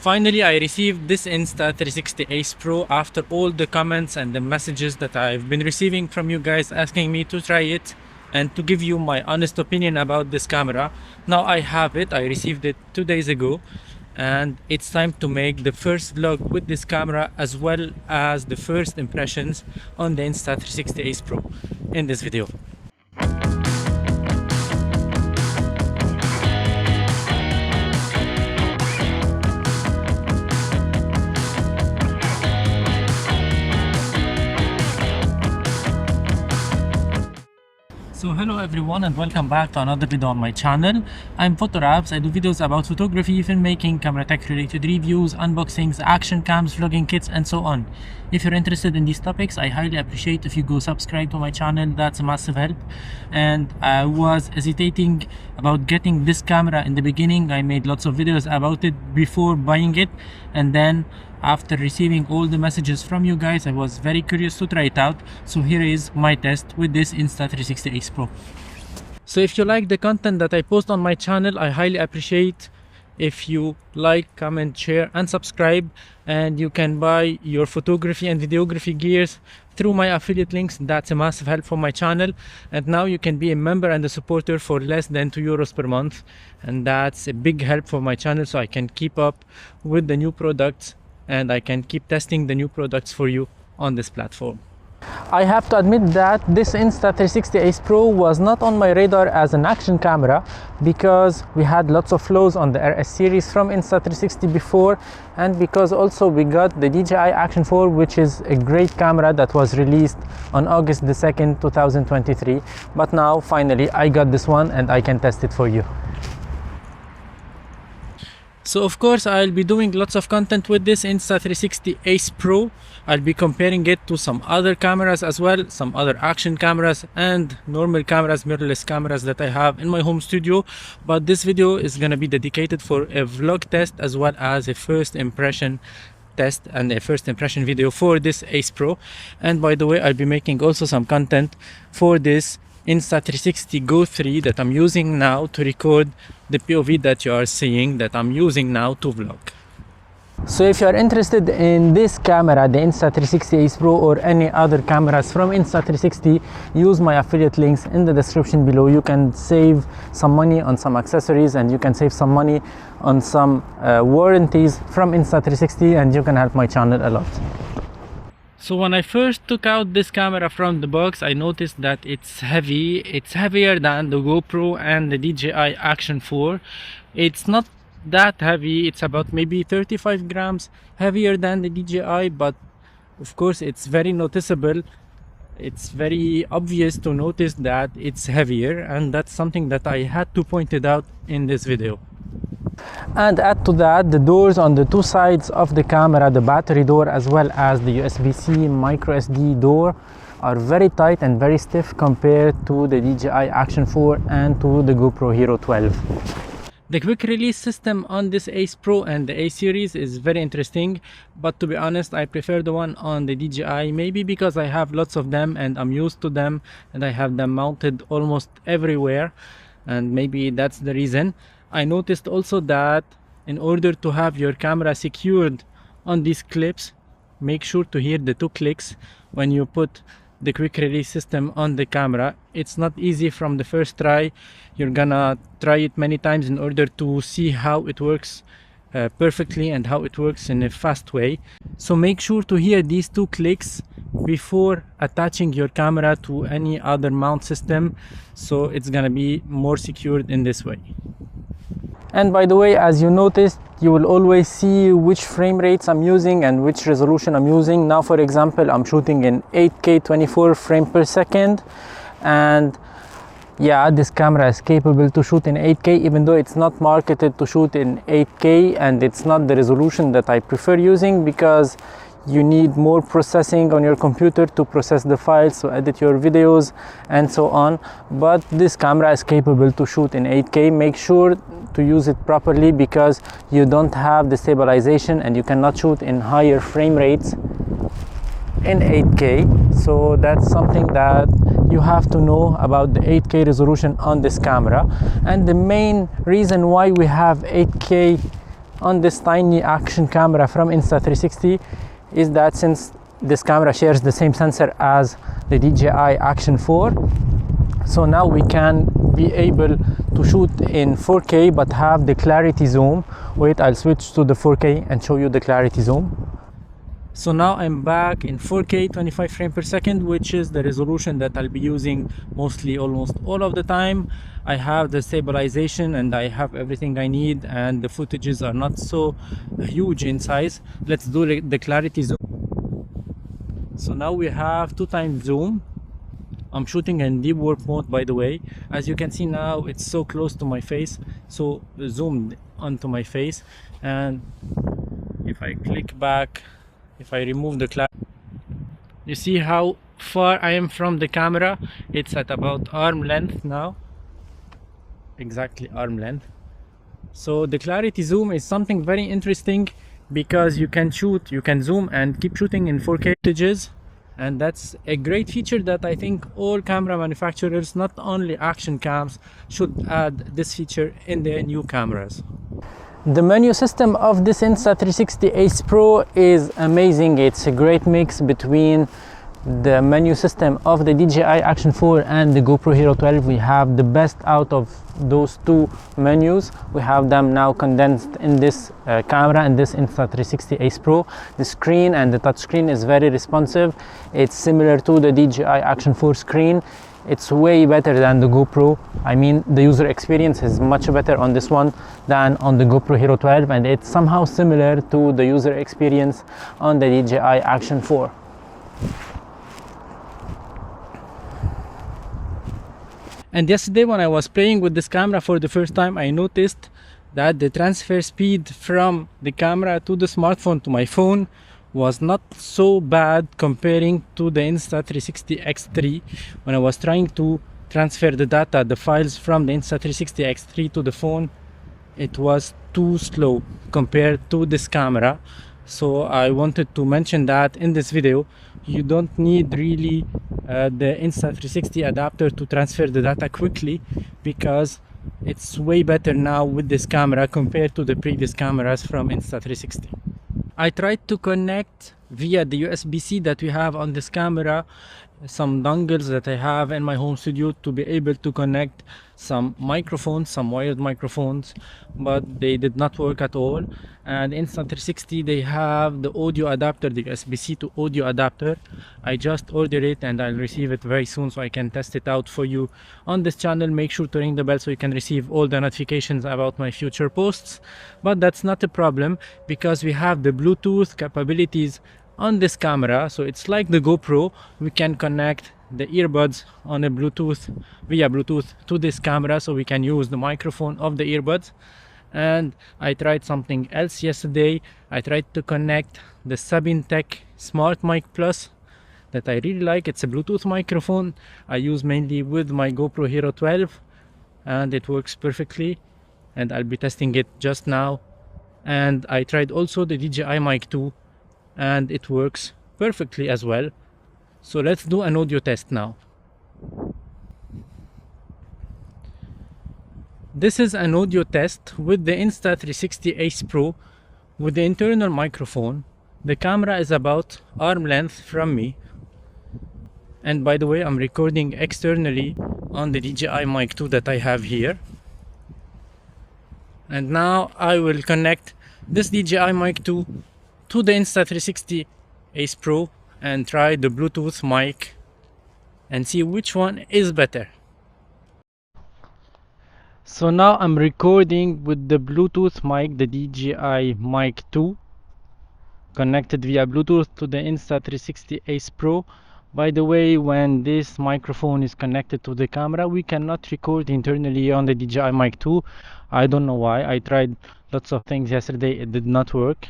Finally, I received this Insta360 Ace Pro after all the comments and the messages that I've been receiving from you guys asking me to try it and to give you my honest opinion about this camera. Now I have it. I received it 2 days ago and it's time to make the first vlog with this camera as well as the first impressions on the Insta360 Ace Pro in this video. So hello everyone and welcome back to another video on my channel. I'm VILTROX. I do videos about photography, filmmaking, camera tech related reviews, unboxings, action cams, vlogging kits and so on. If you're interested in these topics, I highly appreciate if you go subscribe to my channel. That's a massive help. And I was hesitating about getting this camera in the beginning. I made lots of videos about it before buying it, and then after receiving all the messages from you guys, I was very curious to try it out. So here is my test with this Insta360 Ace Pro. So if you like the content that I post on my channel, I highly appreciate if you like, comment, share and subscribe. And you can buy your photography and videography gears through my affiliate links. That's a massive help for my channel. And now you can be a member and a supporter for less than €2 per month. And that's a big help for my channel, so I can keep up with the new products and I can keep testing the new products for you on this platform. I have to admit that this Insta360 Ace Pro was not on my radar as an action camera because we had lots of flaws on the RS series from Insta360 before, and because also we got the DJI Action 4, which is a great camera that was released on August the 2nd, 2023. But now finally I got this one and I can test it for you. So of course I'll be doing lots of content with this Insta360 Ace Pro. I'll be comparing it to some other cameras as well, some other action cameras and normal cameras, mirrorless cameras that I have in my home studio. But this video is gonna be dedicated for a vlog test as well as a first impression test and a first impression video for this Ace Pro. And by the way, I'll be making also some content for this Insta360 Go 3 that I'm using now to record the POV that you are seeing that I'm using now to vlog. So if you are interested in this camera, the Insta360 Ace Pro, or any other cameras from Insta360, use my affiliate links in the description below. You can save some money on some accessories and you can save some money on some warranties from Insta360, and you can help my channel a lot. So when I first took out this camera from the box, I noticed that it's heavy. It's heavier than the GoPro and the DJI Action 4. It's not that heavy. It's about maybe 35 grams heavier than the DJI, but of course it's very noticeable. It's very obvious to notice that it's heavier, and that's something that I had to point it out in this video. And add to that, the doors on the two sides of the camera, the battery door as well as the USB-C micro SD door, are very tight and very stiff compared to the DJI Action 4 and to the GoPro Hero 12. The quick release system on this Ace Pro and the A series is very interesting, but to be honest, I prefer the one on the DJI, maybe because I have lots of them and I'm used to them and I have them mounted almost everywhere, and maybe that's the reason. I noticed also that in order to have your camera secured on these clips, make sure to hear the 2 clicks when you put the quick release system on the camera. It's not easy from the first try. You're gonna try it many times in order to see how it works perfectly and how it works in a fast way. So make sure to hear these 2 clicks before attaching your camera to any other mount system, so it's gonna be more secured in this way. And by the way, as you noticed, you will always see which frame rates I'm using and which resolution I'm using. Now, for example, I'm shooting in 8K 24 frames per second, and yeah, this camera is capable to shoot in 8K, even though it's not marketed to shoot in 8K, and it's not the resolution that I prefer using because you need more processing on your computer to process the files, to edit your videos and so on. But this camera is capable to shoot in 8K. Make sure to use it properly because you don't have the stabilization and you cannot shoot in higher frame rates in 8K. So that's something that you have to know about the 8K resolution on this camera. And the main reason why we have 8K on this tiny action camera from Insta360 is that since this camera shares the same sensor as the DJI Action 4, so now we can be able to shoot in 4K but have the clarity zoom. Wait, I'll switch to the 4K and show you the clarity zoom. So now I'm back in 4K 25 frames per second, which is the resolution that I'll be using mostly almost all of the time. I have the stabilization and I have everything I need, and the footages are not so huge in size. Let's do the clarity zoom. So now we have 2x zoom. I'm shooting in deep warp mode, by the way. As you can see now, it's so close to my face, so zoomed onto my face. And if I click back, if I remove the clarity, you see how far I am from the camera. It's at about arm length now, exactly arm length. So the clarity zoom is something very interesting because you can zoom and keep shooting in 4K footages, and that's a great feature that I think all camera manufacturers, not only action cams, should add this feature in their new cameras. The menu system of this Insta360 Ace Pro is amazing. It's a great mix between the menu system of the DJI Action 4 and the GoPro Hero 12. We have the best out of those two menus. We have them now condensed in this camera and this Insta360 Ace Pro. The screen and the touch screen is very responsive. It's similar to the DJI Action 4 screen. It's way better than the GoPro. I mean, the user experience is much better on this one than on the GoPro Hero 12, and it's somehow similar to the user experience on the DJI Action 4. And yesterday when I was playing with this camera for the first time, I noticed that the transfer speed from the camera to the smartphone to my phone was not so bad comparing to the Insta360 X3. When I was trying to transfer the data, the files from the Insta360 X3 to the phone, it was too slow compared to this camera. So I wanted to mention that in this video. You don't need really the Insta360 adapter to transfer the data quickly, because it's way better now with this camera compared to the previous cameras from Insta360. I tried to connect via the USB-C that we have on this camera some dongles that I have in my home studio to be able to connect some microphones, some wired microphones, but they did not work at all. And Insta360, they have the audio adapter, the USB-C to audio adapter. I just ordered it and I'll receive it very soon so I can test it out for you on this channel. Make sure to ring the bell so you can receive all the notifications about my future posts. But that's not a problem because we have the Bluetooth capabilities on this camera. So it's like the GoPro. We can connect the earbuds on a Bluetooth, via Bluetooth, to this camera, so we can use the microphone of the earbuds. And I tried something else yesterday. I tried to connect the Sabintech Smart Mic Plus that I really like. It's a Bluetooth microphone I use mainly with my GoPro Hero 12, and it works perfectly, and I'll be testing it just now. And I tried also the DJI Mic 2, and it works perfectly as well. So let's do an audio test now. This is an audio test with the Insta360 Ace Pro with the internal microphone. The camera is about arm length from me, and by the way, I'm recording externally on the DJI Mic 2 that I have here. And now I will connect this DJI Mic 2 to the Insta360 Ace Pro and try the Bluetooth mic and see which one is better. So now I'm recording with the Bluetooth mic, the DJI Mic 2, connected via Bluetooth to the Insta360 Ace Pro. By the way, when this microphone is connected to the camera, we cannot record internally on the DJI Mic 2. I don't know why. I tried lots of things yesterday, it did not work.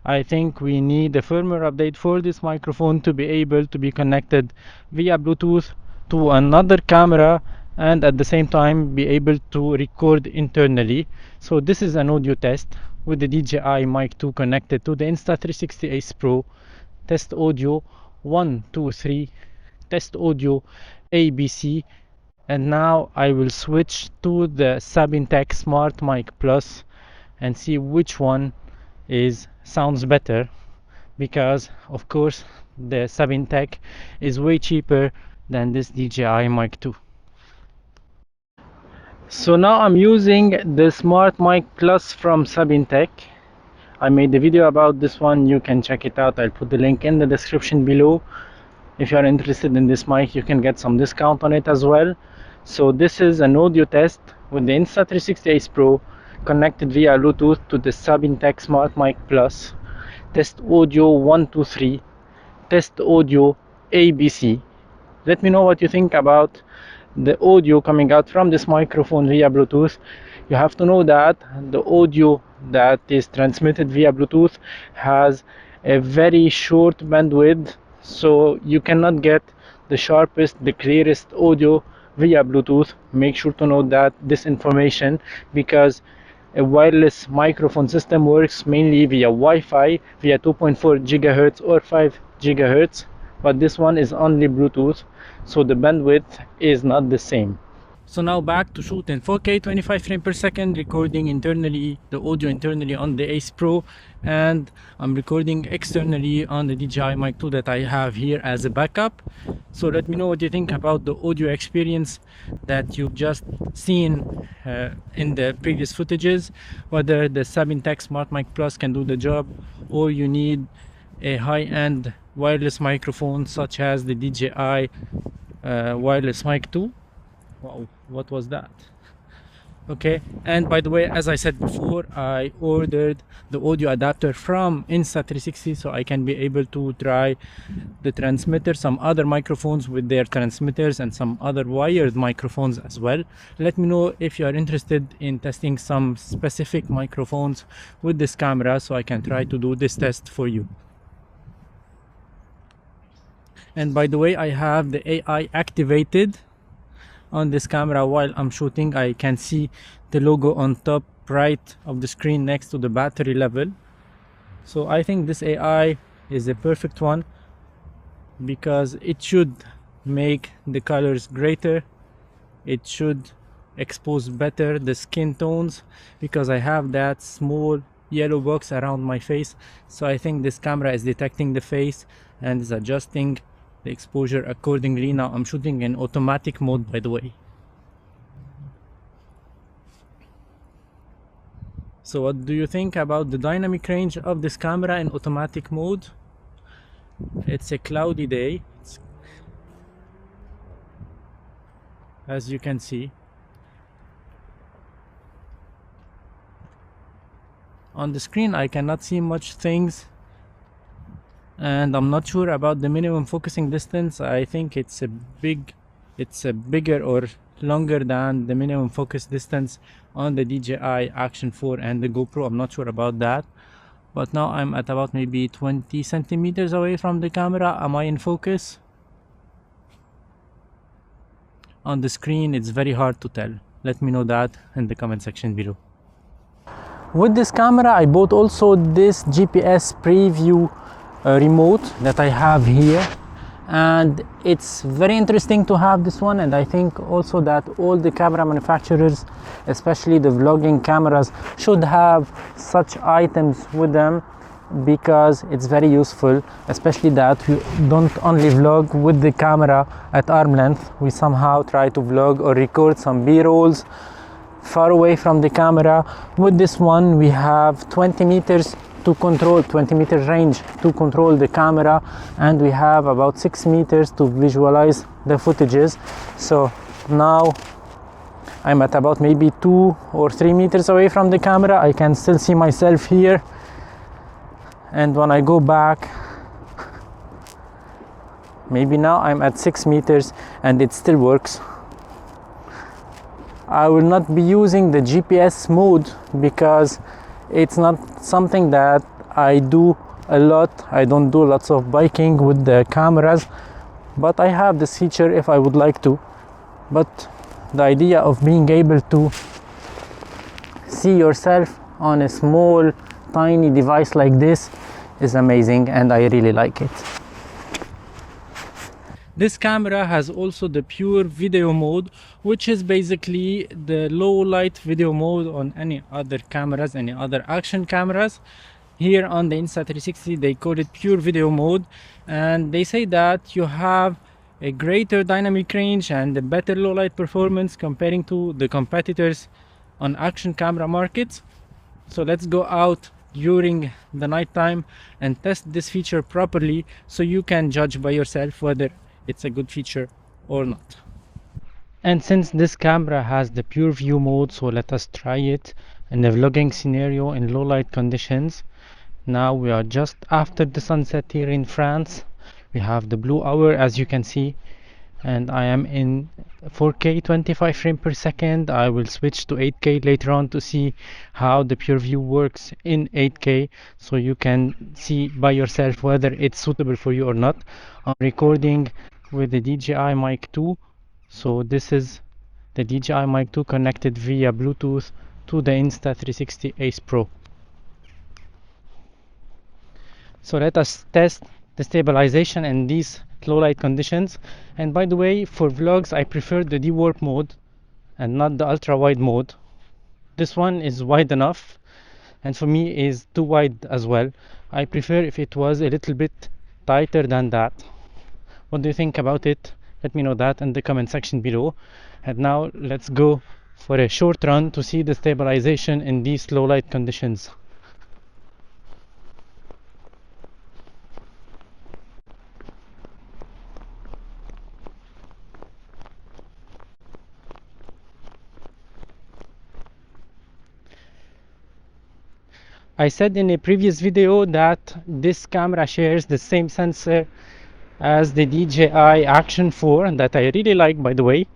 I think we need a firmware update for this microphone to be able to be connected via Bluetooth to another camera and at the same time be able to record internally. So this is an audio test with the DJI Mic 2 connected to the Insta360 Ace Pro. Test audio 1, 2, 3, test audio ABC. And now I will switch to the Sabintech Smart Mic Plus and see which one sounds better, because of course the Sabin Tech is way cheaper than this DJI Mic 2. So now I'm using the Smart Mic Plus from Sabin Tech. I made a video about this one, you can check it out. I'll put the link in the description below. If you are interested in this mic, you can get some discount on it as well. So this is an audio test with the Insta360 Ace Pro connected via Bluetooth to the Sabin Tech Smart Mic Plus. Test audio 1, 2, 3. Test audio ABC. Let me know what you think about the audio coming out from this microphone via Bluetooth. You have to know that the audio that is transmitted via Bluetooth has a very short bandwidth, so you cannot get the sharpest, the clearest audio via Bluetooth. Make sure to note that this information, because a wireless microphone system works mainly via Wi-Fi, via 2.4 gigahertz or 5 gigahertz, but this one is only Bluetooth, so the bandwidth is not the same. So now back to shoot in 4K 25 frames per second, recording internally, the audio internally on the Ace Pro, and I'm recording externally on the DJI Mic 2 that I have here as a backup. So let me know what you think about the audio experience that you've just seen in the previous footages, whether the Sabin Tech Smart Mic Plus can do the job, or you need a high-end wireless microphone such as the DJI Wireless Mic 2. Wow, what was that? Okay, and by the way, as I said before, I ordered the audio adapter from Insta360 so I can be able to try the transmitter, some other microphones with their transmitters, and some other wired microphones as well. Let me know if you are interested in testing some specific microphones with this camera so I can try to do this test for you. And by the way, I have the AI activated on this camera while I'm shooting. I can see the logo on top right of the screen next to the battery level. So I think this AI is a perfect one, because it should make the colors greater, it should expose better the skin tones, because I have that small yellow box around my face. So I think this camera is detecting the face and is adjusting the exposure accordingly. Now I'm shooting in automatic mode, by the way. So what do you think about the dynamic range of this camera in automatic mode? It's a cloudy day, as you can see. On the screen I cannot see much things, and I'm not sure about the minimum focusing distance. I think it's a bigger or longer than the minimum focus distance on the DJI Action 4 and the GoPro. I'm not sure about that, but now I'm at about maybe 20 centimeters away from the camera. Am I in focus? On the screen it's very hard to tell. Let me know that in the comment section below. With this camera I bought also this GPS preview remote that I have here, and it's very interesting to have this one. And I think also that all the camera manufacturers, especially the vlogging cameras, should have such items with them, because it's very useful, especially that we don't only vlog with the camera at arm length, we somehow try to vlog or record some b-rolls far away from the camera. With this one we have 20 meters to control, 20 meters range to control the camera, and we have about 6 meters to visualize the footages. So now I'm at about maybe 2 or 3 meters away from the camera. I can still see myself here, and when I go back, maybe now I'm at 6 meters and it still works. I will not be using the GPS mode because it's not something that I do a lot. I don't do lots of biking with the cameras, but I have this feature if I would like to. But the idea of being able to see yourself on a small tiny device like this is amazing, and I really like it. This camera has also the pure video mode, which is basically the low light video mode on any other cameras, any other action cameras. Here on the Insta360 they call it pure video mode, and they say that you have a greater dynamic range and a better low light performance comparing to the competitors on action camera markets. So let's go out during the night time and test this feature properly, so you can judge by yourself whether it's a good feature or not. And since this camera has the pure view mode, so let us try it in a vlogging scenario in low light conditions. Now we are just after the sunset here in France. We have the blue hour, as you can see, and I am in 4K 25 frames per second. I will switch to 8K later on to see how the pure view works in 8K, so you can see by yourself whether it's suitable for you or not. I'm recording with the DJI Mic 2, so this is the DJI Mic 2 connected via Bluetooth to the Insta360 Ace Pro. So let us test the stabilization in these low light conditions. And by the way, for vlogs I prefer the dewarp mode and not the ultra wide mode. This one is wide enough, and for me is too wide as well. I prefer if it was a little bit tighter than that. What do you think about it? Let me know that in the comment section below. And now let's go for a short run to see the stabilization in these low light conditions. I said in a previous video that this camera shares the same sensor as the DJI Action 4 that I really like, by the way.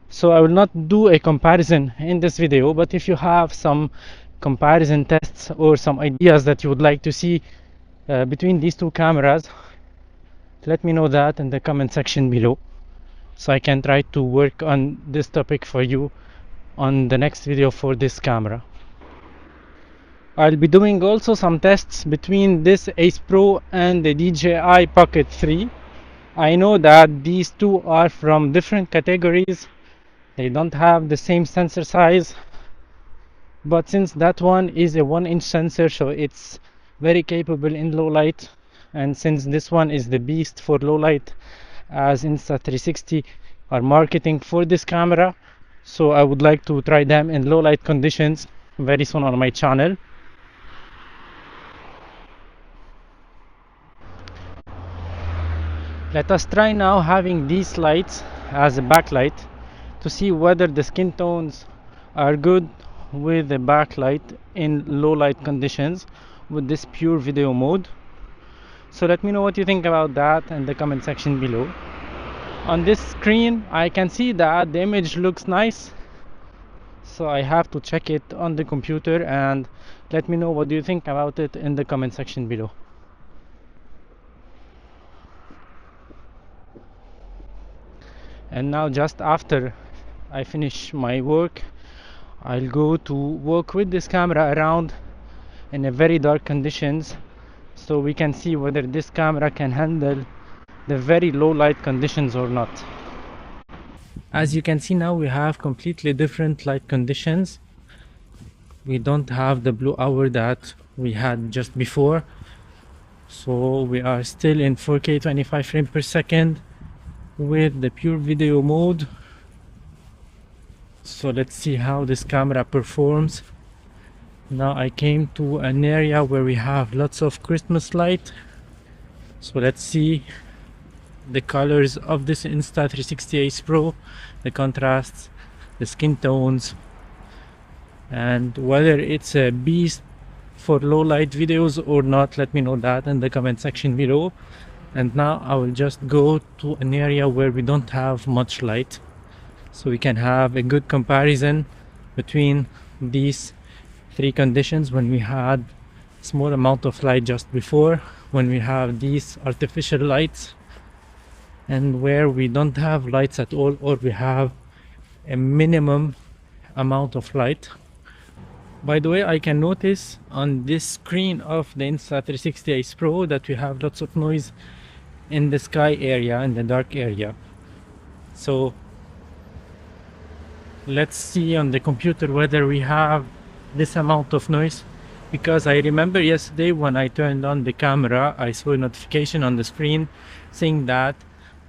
So I will not do a comparison in this video, but if you have some comparison tests or some ideas that you would like to see between these two cameras, let me know that in the comment section below, so I can try to work on this topic for you on the next video for this camera. I'll be doing also some tests between this Ace Pro and the DJI Pocket 3. I know that these two are from different categories. They don't have the same sensor size, but since that one is a 1-inch sensor, so it's very capable in low light, and since this one is the beast for low light, as Insta360 are marketing for this camera, so I would like to try them in low light conditions very soon on my channel. Let us try now having these lights as a backlight to see whether the skin tones are good with the backlight in low light conditions with this pure video mode. So let me know what you think about that in the comment section below. On this screen I can see that the image looks nice, so I have to check it on the computer, and let me know what do you think about it in the comment section below. And now just after I finish my work, I'll go to walk with this camera around in a very dark conditions, so we can see whether this camera can handle the very low light conditions or not. As you can see now, we have completely different light conditions. We don't have the blue hour that we had just before, so we are still in 4K 25 frames per second with the pure video mode. So let's see how this camera performs. Now I came to an area where we have lots of Christmas light, so let's see the colors of this Insta360 Ace Pro, the contrasts, the skin tones, and whether it's a beast for low light videos or not. Let me know that in the comment section below. And now I will just go to an area where we don't have much light, so we can have a good comparison between these three conditions: when we had small amount of light just before, when we have these artificial lights, and where we don't have lights at all, or we have a minimum amount of light. By the way, I can notice on this screen of the Insta360 Ace Pro that we have lots of noise in the sky area, in the dark area. So let's see on the computer whether we have this amount of noise, because I remember yesterday when I turned on the camera, I saw a notification on the screen saying that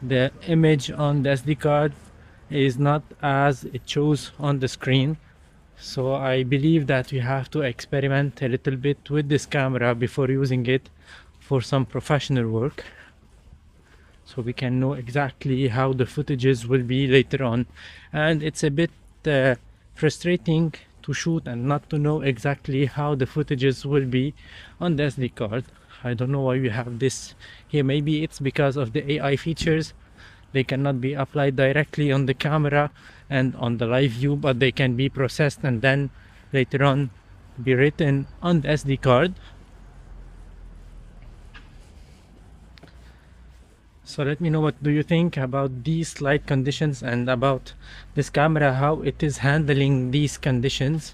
the image on the SD card is not as it shows on the screen. So I believe that we have to experiment a little bit with this camera before using it for some professional work, so we can know exactly how the footages will be later on. And it's a bit frustrating to shoot and not to know exactly how the footages will be on the SD card. I don't know why we have this here. Maybe it's because of the AI features. They cannot be applied directly on the camera and on the live view, but they can be processed and then later on be written on the SD card. So let me know, what do you think about these light conditions and about this camera, how it is handling these conditions.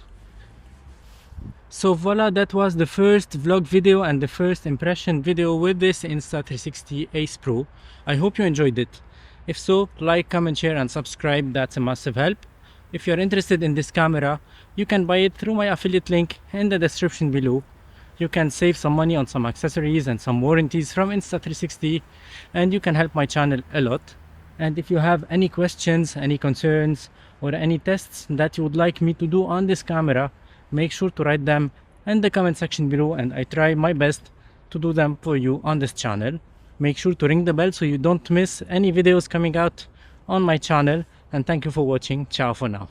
So voila, that was the first vlog video and the first impression video with this Insta360 Ace Pro. I hope you enjoyed it. If so, like, comment, share and subscribe. That's a massive help. If you're interested in this camera, you can buy it through my affiliate link in the description below. You can save some money on some accessories and some warranties from Insta360, and you can help my channel a lot. And if you have any questions, any concerns, or any tests that you would like me to do on this camera, make sure to write them in the comment section below, and I try my best to do them for you on this channel. Make sure to ring the bell so you don't miss any videos coming out on my channel, and thank you for watching. Ciao for now.